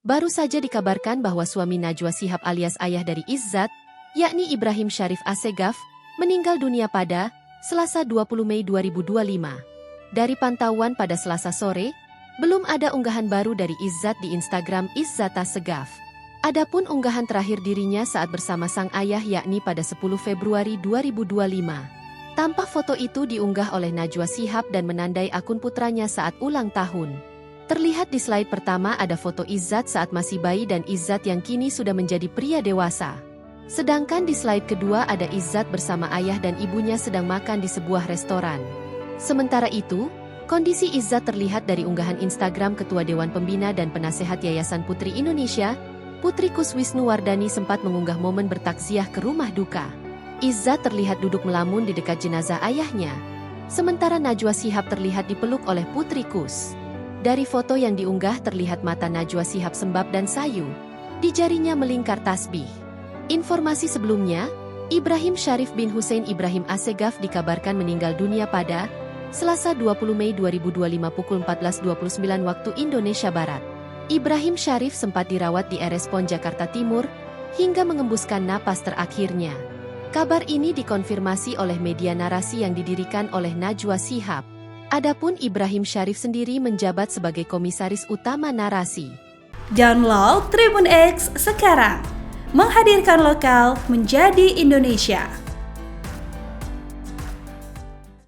Baru saja dikabarkan bahwa suami Najwa Shihab alias ayah dari Izzat, yakni Ibrahim Syarif Assegaf, meninggal dunia pada Selasa 20 Mei 2025. Dari pantauan pada Selasa sore, belum ada unggahan baru dari Izzat di Instagram Izzat Assegaf. Adapun unggahan terakhir dirinya saat bersama sang ayah yakni pada 10 Februari 2025. Tampak foto itu diunggah oleh Najwa Shihab dan menandai akun putranya saat ulang tahun. Terlihat di slide pertama ada foto Izzat saat masih bayi dan Izzat yang kini sudah menjadi pria dewasa. Sedangkan di slide kedua ada Izzat bersama ayah dan ibunya sedang makan di sebuah restoran. Sementara itu, kondisi Izzat terlihat dari unggahan Instagram Ketua Dewan Pembina dan Penasehat Yayasan Putri Indonesia, Putri Kus Wisnuwardani sempat mengunggah momen bertakziah ke rumah duka. Izzat terlihat duduk melamun di dekat jenazah ayahnya. Sementara Najwa Shihab terlihat dipeluk oleh Putri Kus. Dari foto yang diunggah terlihat mata Najwa Shihab sembab dan sayu. Di jarinya melingkar tasbih. Informasi sebelumnya, Ibrahim Syarif bin Hussein Ibrahim Assegaf dikabarkan meninggal dunia pada Selasa 20 Mei 2025 pukul 14.29 waktu Indonesia Barat. Ibrahim Syarif sempat dirawat di RS PON Jakarta Timur hingga mengembuskan napas terakhirnya. Kabar ini dikonfirmasi oleh media narasi yang didirikan oleh Najwa Shihab. Adapun Ibrahim Syarif sendiri menjabat sebagai komisaris utama narasi. Download Tribun X sekarang, menghadirkan lokal menjadi Indonesia.